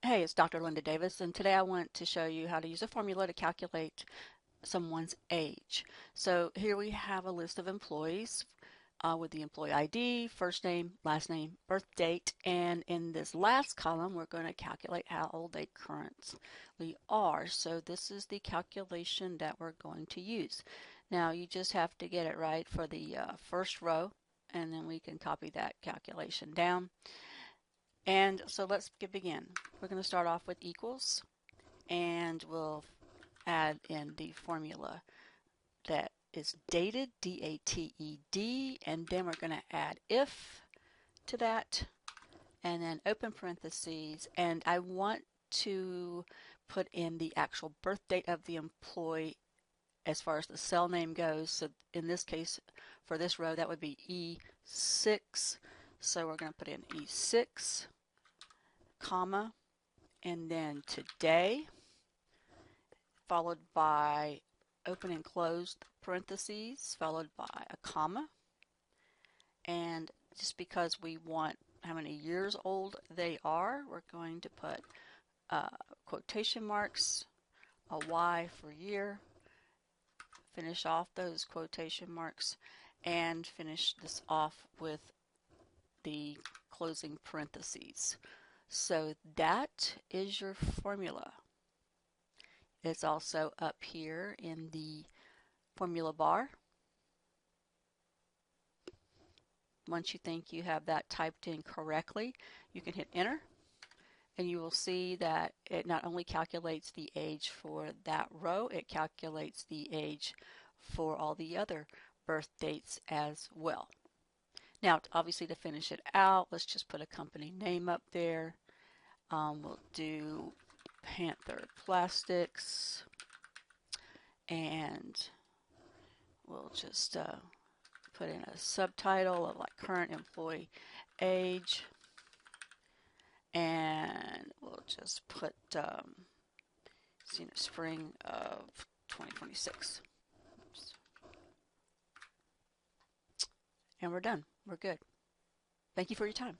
Hey, it's Dr. Linda Davis, and today I want to show you how to use a formula to calculate someone's age. So here we have a list of employees with the employee ID, first name, last name, birth date, and in this last column we're going to calculate how old they currently are. So this is the calculation that we're going to use. Now you just have to get it right for the first row, and then we can copy that calculation down. And so let's begin. We're going to start off with equals, and we'll add in the formula that is dated, D-A-T-E-D, and then we're going to add if to that, and then open parentheses, and I want to put in the actual birth date of the employee as far as the cell name goes. So in this case, for this row, that would be E6. So we're going to put in E6, comma, and then today, followed by open and closed parentheses, followed by a comma. And just because we want how many years old they are, we're going to put quotation marks, a Y for year, finish off those quotation marks, and finish this off with the closing parentheses. So that is your formula. It's also up here in the formula bar. Once you think you have that typed in correctly, you can hit enter, and you will see that it not only calculates the age for that row, it calculates the age for all the other birth dates as well. Now, obviously, to finish it out, let's just put a company name up there. We'll do Panther Plastics, and we'll just put in a subtitle of like current employee age, and we'll just put spring of 2026. Oops. And we're done. We're good. Thank you for your time.